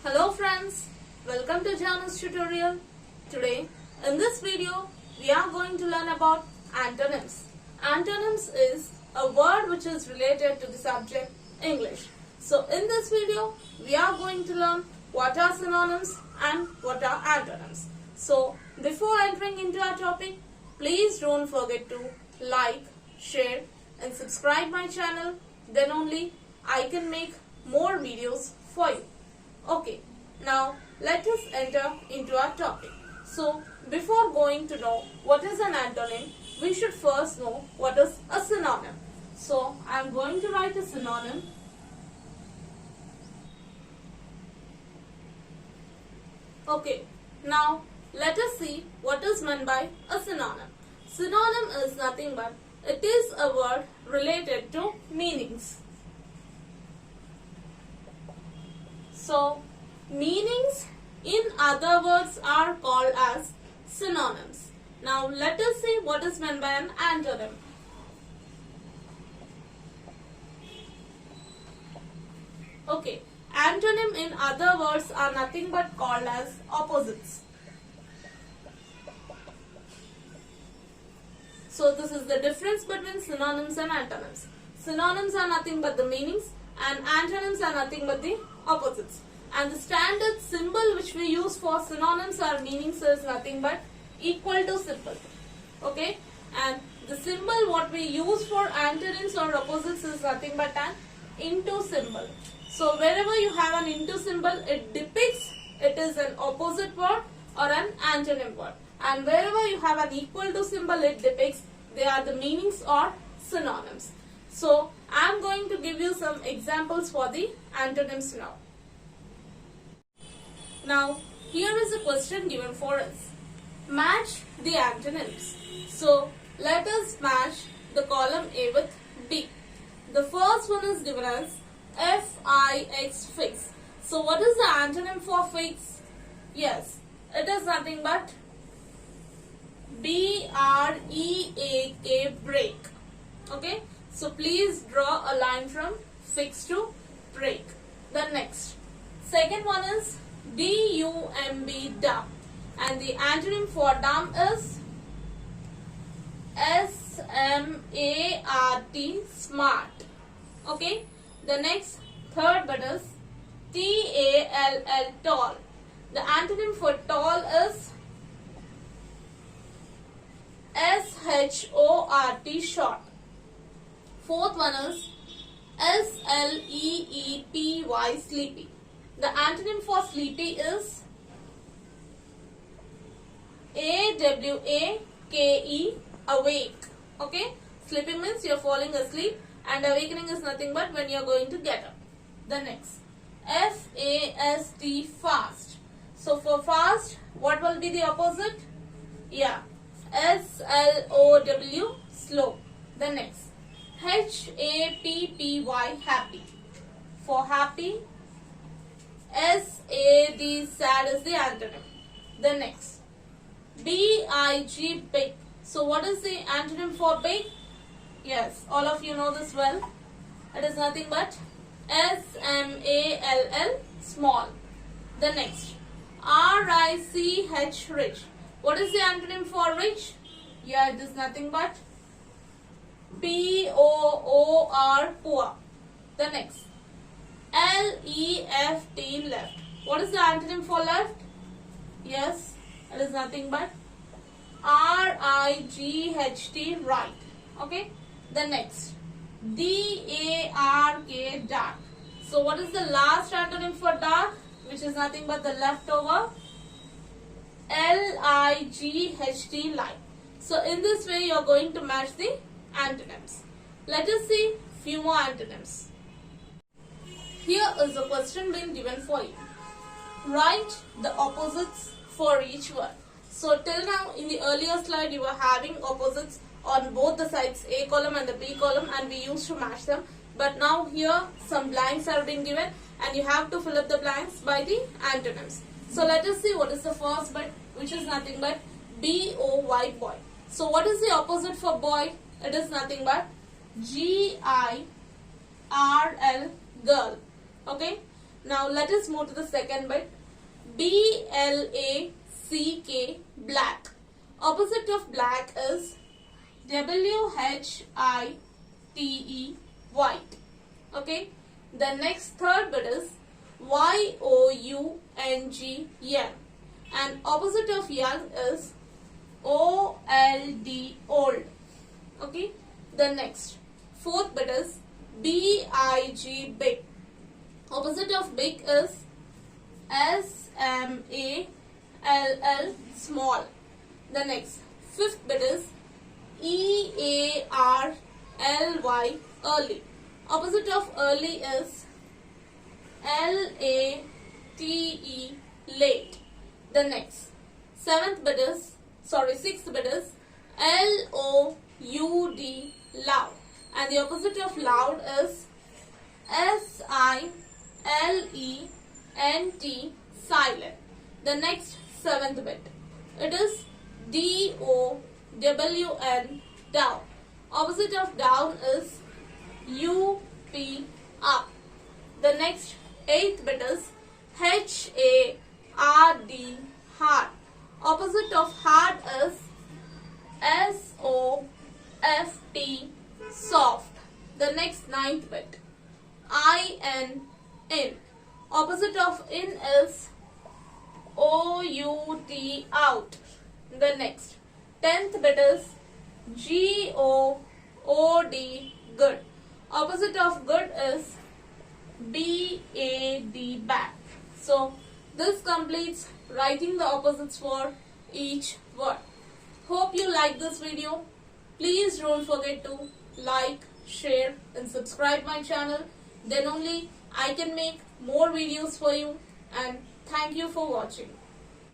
Hello friends, welcome to janu'stutorial. Today in this video we are going to learn about antonyms. Antonyms is a word which is related to the subject English. So in this video we are going to learn what are synonyms and what are antonyms. So before entering into our topic, please don't forget to like, share and subscribe my channel. Then only I can make more videos for you. Okay, now let us enter into our topic. So, before going to know what is an antonym, we should first know what is a synonym. So, I am going to write a synonym. Okay, now let us see what is meant by a synonym. Synonym is nothing but it is a word related to meanings. So, meanings in other words are called as synonyms. Now, let us see what is meant by an antonym. Okay, antonym in other words are nothing but called as opposites. So, this is the difference between synonyms and antonyms. Synonyms are nothing but the meanings and antonyms are nothing but the opposites. And the standard symbol which we use for synonyms or meanings is nothing but equal to symbol. Okay, and the symbol what we use for antonyms or opposites is nothing but an into symbol. So wherever you have an into symbol, it depicts it is an opposite word or an antonym word. And wherever you have an equal to symbol, it depicts they are the meanings or synonyms. So I am going to give you some examples for the antonyms now. Now, here is a question given for us. Match the antonyms. So, let us match the column A with B. The first one is given as F-I-X, fix. So, what is the antonym for fix? Yes, it is nothing but B-R-E-A-K, break. Okay, so please draw a line from fix to break. The next, second one is D-U-M-B, dumb, and the antonym for dumb is S-M-A-R-T, smart. Okay, the next, third bit is T-A-L-L, tall. The antonym for tall is S-H-O-R-T, short. Fourth one is S-L-E-E-P-Y, sleepy. The antonym for sleepy is A-W-A-K-E, awake. Okay, sleeping means you are falling asleep and awakening is nothing but when you are going to get up. The next, F-A-S-T, fast. So for fast, what will be the opposite? Yeah, S-L-O-W, slow. The next, H-A-P-P-Y, happy. For happy, S-A-D, sad is the antonym. The next, B-I-G, big. So what is the antonym for big? Yes, all of you know this well. It is nothing but S-M-A-L-L, small. The next, R-I-C-H, rich. What is the antonym for rich? Yeah, it is nothing but P-O-O-R, poor. The next, L-E-F-T, left. What is the antonym for left? Yes, it is nothing but R-I-G-H-T, right. Okay. The next, D-A-R-K, dark. So what is the last antonym for dark? Which is nothing but the leftover, L-I-G-H-T, light. So in this way you are going to match the antonyms. Let us see few more antonyms. Here is a question being given for you. Write the opposites for each word. So till now in the earlier slide you were having opposites on both the sides, A column and the B column, and we used to match them. But now here some blanks are being given and you have to fill up the blanks by the antonyms. So let us see what is the first bit, which is nothing but B-O-Y, boy. So what is the opposite for boy? It is nothing but G-I-R-L, girl. Okay. Now let us move to the second bit. B-L-A-C-K, black. Opposite of black is W-H-I-T-E, white. Okay. The next third bit is Y-O-U-N-G-N. And opposite of young is O-L-D, old. Okay. The next fourth bit is B-I-G, big. Opposite of big is S-M-A-L-L, small. The next fifth bit is E-A-R-L-Y, early. Opposite of early is L-A-T-E, late. The next sixth bit is L-O-U-D, loud. And the opposite of loud is S-I-L-E-N-T, silent. The next seventh bit, it is D-O-W-N, down. Opposite of down is U-P, up. The next eighth bit is H-A-R-D, hard. Opposite of hard is S-O-F-T, soft. The next ninth bit, I-N, in. Opposite of in is O-U-T, out. The next 10th bit is G-O-O-D, good. Opposite of good is B-A-D, bad. So this completes writing the opposites for each word. Hope you like this video. Please don't forget to like, share and subscribe my channel. Then only I can make more videos for you. And thank you for watching.